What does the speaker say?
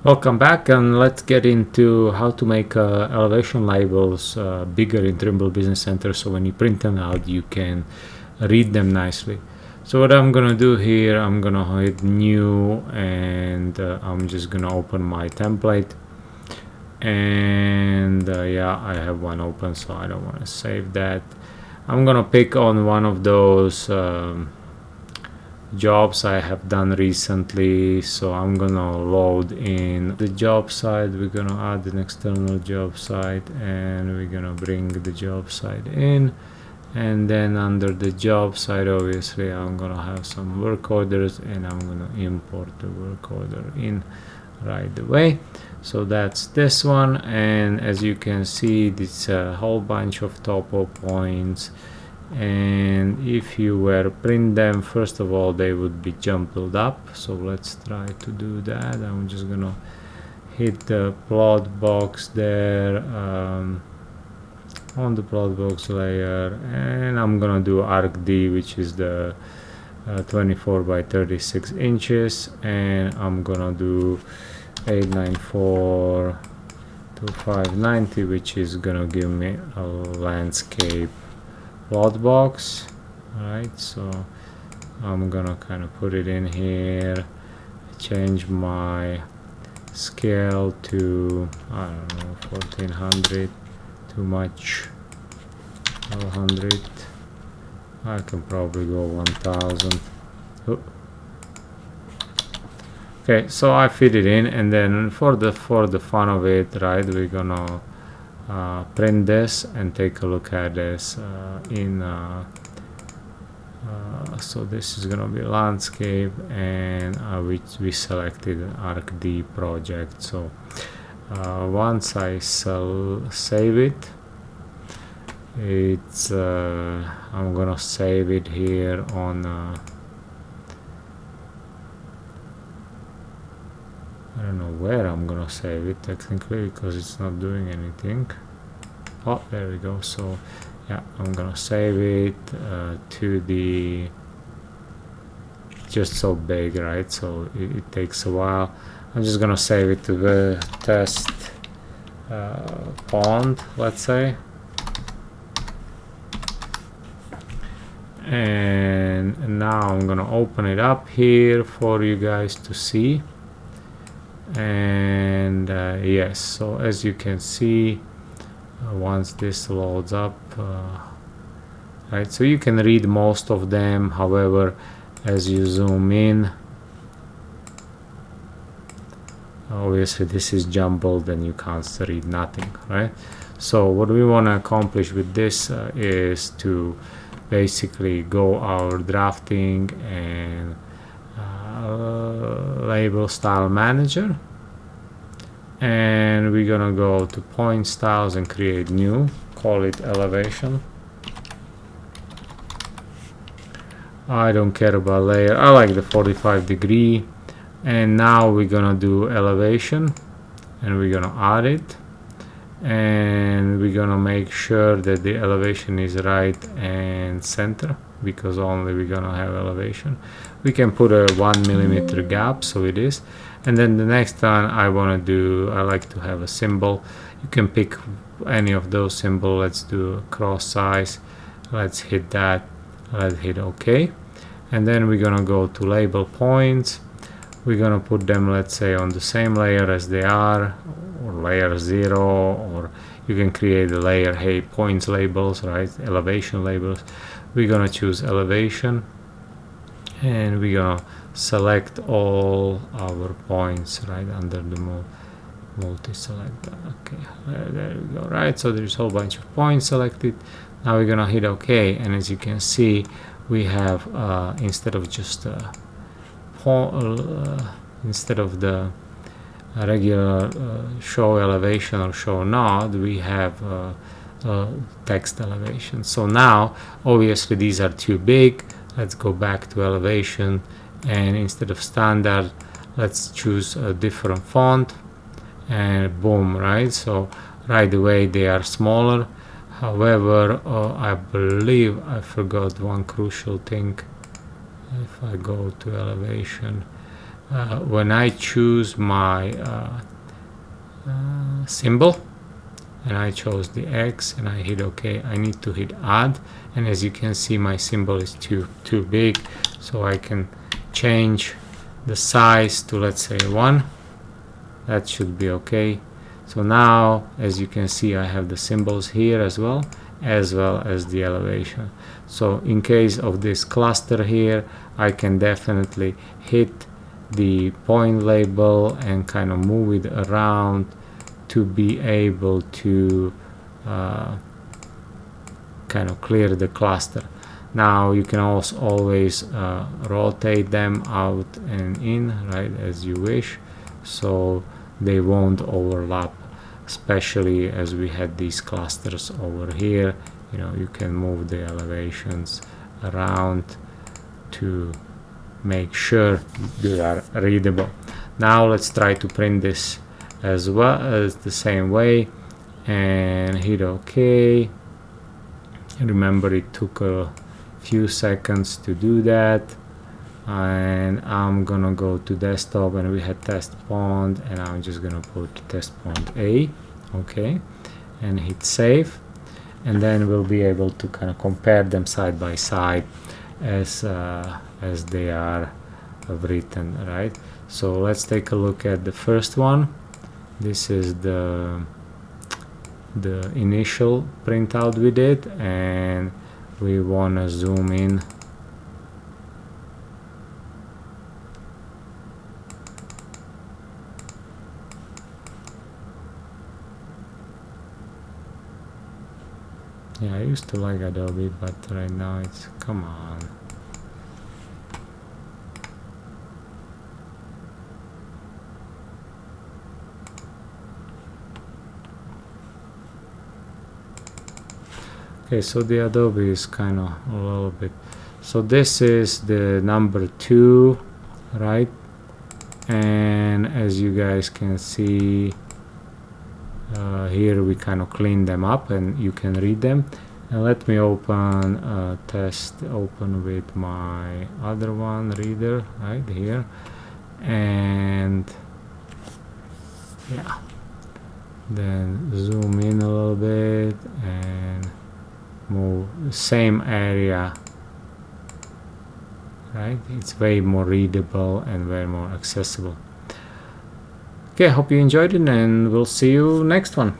Welcome back, and let's get into how to make elevation labels bigger in Trimble Business Center, so when you print them out you can read them nicely. So what I'm gonna do here, I'm gonna hit new, and I'm just gonna open my template, and yeah, I have one open, so I don't want to save that. I'm gonna pick on one of those jobs I have done recently, so I'm gonna load in the job site. We're gonna add an external job site, and we're gonna bring the job site in, and then under the job site obviously I'm gonna have some work orders, and I'm gonna import the work order in right away. So that's this one, and as you can see, it's a whole bunch of topo points, and if you were print them, first of all they would be jumbled up. So let's try to do that. I'm just gonna hit the plot box there on the plot box layer, and I'm gonna do arc D, which is the 24 by 36 inches, and I'm gonna do 894 to 590, which is gonna give me a landscape plot box. Alright, so I'm gonna kind of put it in here, change my scale to, I don't know, 1400, too much, 1200, I can probably go 1000. Okay, so I fit it in, and then for the fun of it, right, we're gonna print this and take a look at this so this is gonna be landscape, and we selected an arc D project. So once I save it, it's I'm gonna save it here on I don't know where I'm gonna save it technically, because it's not doing anything. Oh, there we go. So yeah, I'm gonna save it to the, just so big, right? So it takes a while. I'm just gonna save it to the test pond, let's say, and now I'm gonna open it up here for you guys to see. And yes, so as you can see, once this loads up, right, so you can read most of them. However, as you zoom in, obviously this is jumbled and you can't read nothing, right? So what we want to accomplish with this is to basically go our drafting and label style manager, and we're gonna go to point styles and create new, call it elevation. I don't care about layer, I like the 45 degree. And now we're gonna do elevation, and we're gonna add it, and we're gonna make sure that the elevation is right and center, because only we're gonna have elevation. We can put a 1 millimeter gap, so it is. And then the next one I like to have a symbol. You can pick any of those symbols. Let's do a cross size, let's hit that, let's hit OK, and then we're gonna go to label points. We're gonna put them, let's say, on the same layer as they are, or layer 0, or you can create a layer, hey, points labels, right, elevation labels. We're gonna choose elevation, and we're gonna select all our points right under the multi-select. Okay, there we go, right? So there's a whole bunch of points selected. Now we're gonna hit OK, and as you can see, we have instead of just instead of the regular show elevation or show node, we have text elevation. So now obviously these are too big. Let's go back to elevation, and instead of standard, let's choose a different font, and boom, right? So right away they are smaller. However, I believe I forgot one crucial thing. If I go to elevation, when I choose my symbol, and I chose the X and I hit OK, I need to hit add, and as you can see my symbol is too big, so I can change the size to, let's say, 1. That should be okay. So now, as you can see, I have the symbols here as well as the elevation. So in case of this cluster here, I can definitely hit the point label and kind of move it around to be able to kind of clear the cluster. Now you can also always rotate them out and in, right, as you wish, so they won't overlap, especially as we had these clusters over here. You know, you can move the elevations around to make sure they are readable. Now let's try to print this as well as the same way and hit OK. Remember, it took a few seconds to do that, and I'm gonna go to desktop, and we had test pond, and I'm just gonna put test pond A, okay, and hit save, and then we'll be able to kind of compare them side by side as they are written, right? So let's take a look at the first one. This is the initial printout we did, and we want to zoom in yeah, I used to like Adobe, but right now it's, come on. Okay, so the Adobe is kind of a little bit, so this is the number 2, right? And as you guys can see, here we kind of clean them up and you can read them. And let me open test open with my other one reader right here, and yeah, then zoom in a little bit and move the same area, right? It's way more readable and way more accessible. Okay, I hope you enjoyed it, and we'll see you next one.